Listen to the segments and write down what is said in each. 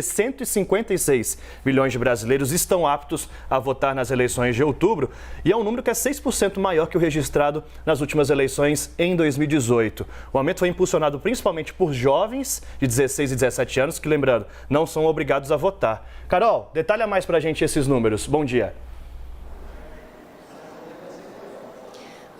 156 milhões de brasileiros estão aptos a votar nas eleições de outubro e é um número que é 6% maior que o registrado nas últimas eleições em 2018. O aumento foi impulsionado principalmente por jovens de 16 e 17 anos que, lembrando, não são obrigados a votar. Carol, detalha mais pra gente esses números. Bom dia.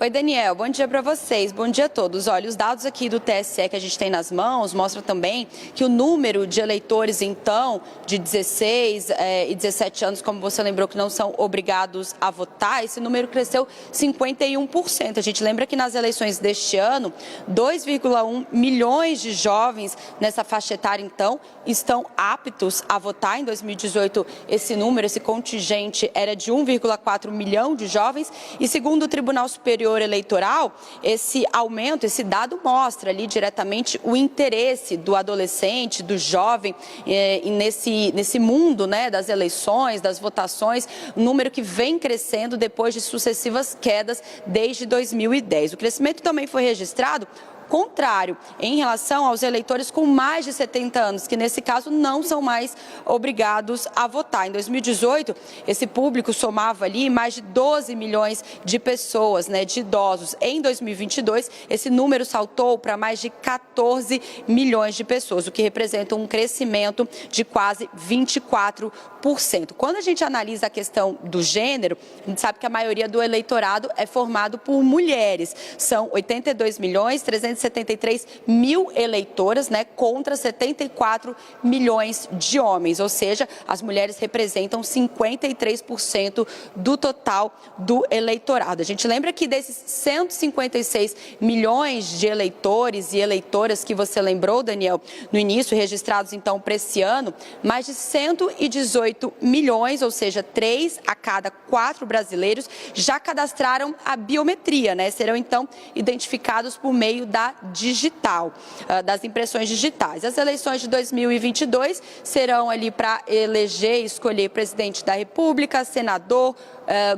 Oi, Daniel. Bom dia para vocês. Bom dia a todos. Olha, os dados aqui do TSE que a gente tem nas mãos mostram também que o número de eleitores, então, de 16 e 17 anos, como você lembrou, que não são obrigados a votar, esse número cresceu 51%. A gente lembra que nas eleições deste ano, 2,1 milhões de jovens nessa faixa etária, então, estão aptos a votar. Em 2018, esse número, esse contingente era de 1,4 milhão de jovens e, segundo o Tribunal Superior Eleitoral, esse aumento, esse dado mostra ali diretamente o interesse do adolescente, do jovem nesse mundo, né, das eleições, das votações, um número que vem crescendo depois de sucessivas quedas desde 2010. O crescimento também foi registrado contrário em relação aos eleitores com mais de 70 anos, que nesse caso não são mais obrigados a votar. Em 2018, esse público somava ali mais de 12 milhões de pessoas, né, de idosos. Em 2022, esse número saltou para mais de 14 milhões de pessoas, o que representa um crescimento de quase 24%. Quando a gente analisa a questão do gênero, a gente sabe que a maioria do eleitorado é formado por mulheres. São 82 milhões 373 mil eleitoras, né, contra 74 milhões de homens, ou seja, as mulheres representam 53% do total do eleitorado. A gente lembra que desses 156 milhões de eleitores e eleitoras que você lembrou, Daniel, no início, registrados então para esse ano, mais de 118 milhões, ou seja, 3 a cada 4 brasileiros já cadastraram a biometria, né? Serão então identificados por meio da digital, das impressões digitais. As eleições de 2022 serão ali para eleger e escolher presidente da República, senador,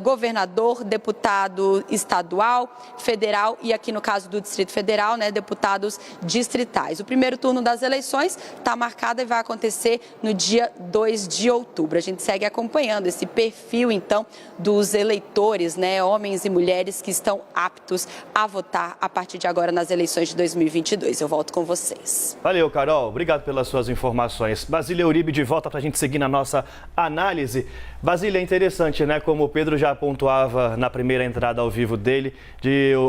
governador, deputado estadual, federal e aqui no caso do Distrito Federal, né, deputados distritais. O primeiro turno das eleições está marcado e vai acontecer no dia 2 de outubro. A gente segue acompanhando esse perfil, então, dos eleitores, né, homens e mulheres que estão aptos a votar a partir de agora nas eleições de 2022. Eu volto com vocês. Valeu, Carol. Obrigado pelas suas informações. Basília Uribe de volta para a gente seguir na nossa análise. Basília, é interessante, né? Como o Pedro já pontuava na primeira entrada ao vivo dele,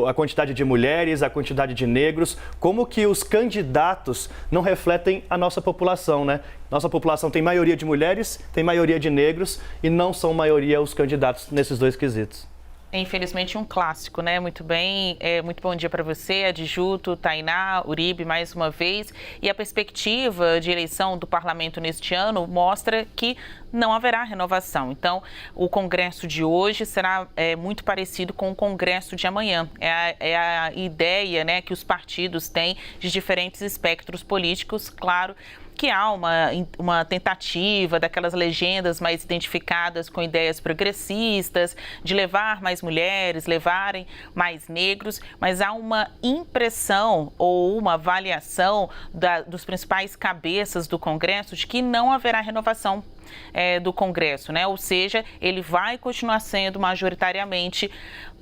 a quantidade de mulheres, a quantidade de negros, como que os candidatos não refletem a nossa população, né? Nossa população tem maioria de mulheres, tem maioria de negros e não são maioria os candidatos nesses dois quesitos. É, infelizmente, um clássico, né? Muito bem, muito bom dia para você, Adjuto, Tainá, Uribe, mais uma vez. E a perspectiva de eleição do parlamento neste ano mostra que não haverá renovação. Então, o Congresso de hoje será muito parecido com o Congresso de amanhã. É a ideia, né, que os partidos têm de diferentes espectros políticos, claro, que há uma tentativa daquelas legendas mais identificadas com ideias progressistas, de levar mais mulheres, levarem mais negros, mas há uma impressão ou uma avaliação dos principais cabeças do Congresso de que não haverá renovação do Congresso, né? Ou seja, ele vai continuar sendo majoritariamente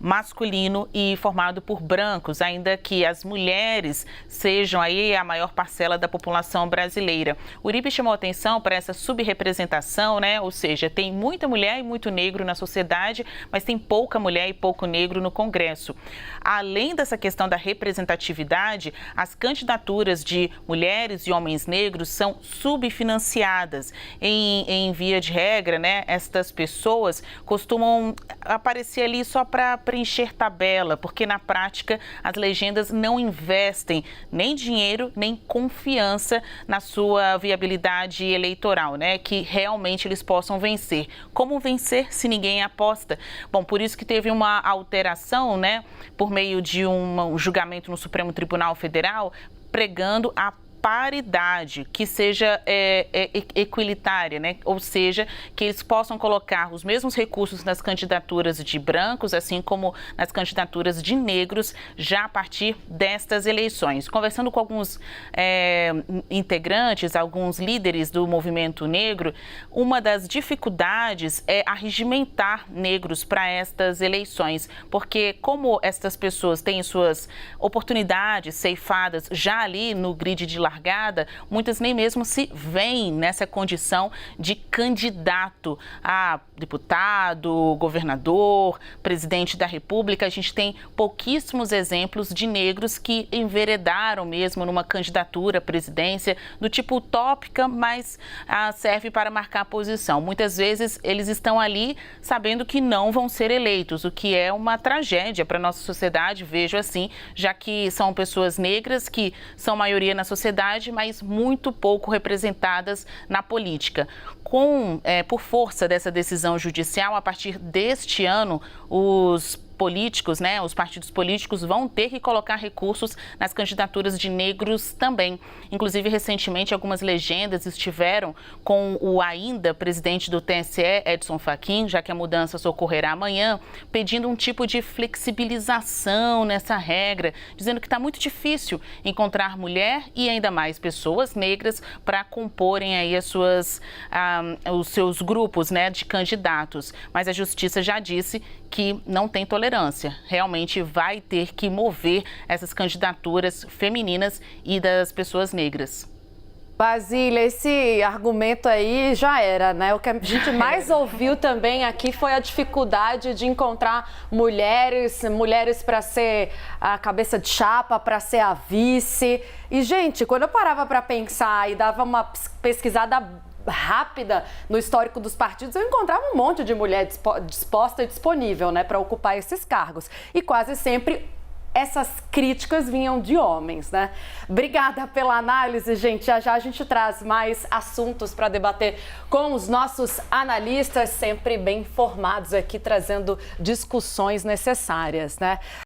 masculino e formado por brancos, ainda que as mulheres sejam aí a maior parcela da população brasileira. Uribe chamou atenção para essa subrepresentação, né? Ou seja, tem muita mulher e muito negro na sociedade, mas tem pouca mulher e pouco negro no Congresso. Além dessa questão da representatividade, as candidaturas de mulheres e homens negros são subfinanciadas. Em via de regra, né, estas pessoas costumam aparecer ali só para preencher tabela, porque na prática as legendas não investem nem dinheiro, nem confiança na sua viabilidade eleitoral, né, que realmente eles possam vencer. Como vencer se ninguém aposta? Bom, por isso que teve uma alteração, né, por meio de um julgamento no Supremo Tribunal Federal, pregando a paridade, que seja equilitária, né? Ou seja, que eles possam colocar os mesmos recursos nas candidaturas de brancos, assim como nas candidaturas de negros, já a partir destas eleições. Conversando com alguns integrantes, alguns líderes do movimento negro, uma das dificuldades é arregimentar negros para estas eleições, porque como estas pessoas têm suas oportunidades ceifadas já ali no grid de largada, muitas nem mesmo se veem nessa condição de candidato a deputado, governador, presidente da República. A gente tem pouquíssimos exemplos de negros que enveredaram mesmo numa candidatura à presidência do tipo utópica, mas serve para marcar posição. Muitas vezes eles estão ali sabendo que não vão ser eleitos, o que é uma tragédia para a nossa sociedade, vejo assim, já que são pessoas negras que são maioria na sociedade, mas muito pouco representadas na política. Por força dessa decisão judicial, a partir deste ano, os políticos, né, os partidos políticos vão ter que colocar recursos nas candidaturas de negros também. Inclusive, recentemente, algumas legendas estiveram com o ainda presidente do TSE, Edson Fachin, já que a mudança só ocorrerá amanhã, pedindo um tipo de flexibilização nessa regra, dizendo que está muito difícil encontrar mulher e ainda mais pessoas negras para comporem aí os seus grupos, né, de candidatos. Mas a Justiça já disse que não tem tolerância. Realmente vai ter que mover essas candidaturas femininas e das pessoas negras. Basília, esse argumento aí já era, né? O que a gente mais ouviu também aqui foi a dificuldade de encontrar mulheres para ser a cabeça de chapa, para ser a vice. E, gente, quando eu parava para pensar e dava uma pesquisada rápida no histórico dos partidos, eu encontrava um monte de mulher disposta e disponível, né, para ocupar esses cargos. E quase sempre essas críticas vinham de homens, né? Obrigada pela análise, gente. Já já a gente traz mais assuntos para debater com os nossos analistas, sempre bem informados aqui, trazendo discussões necessárias, né?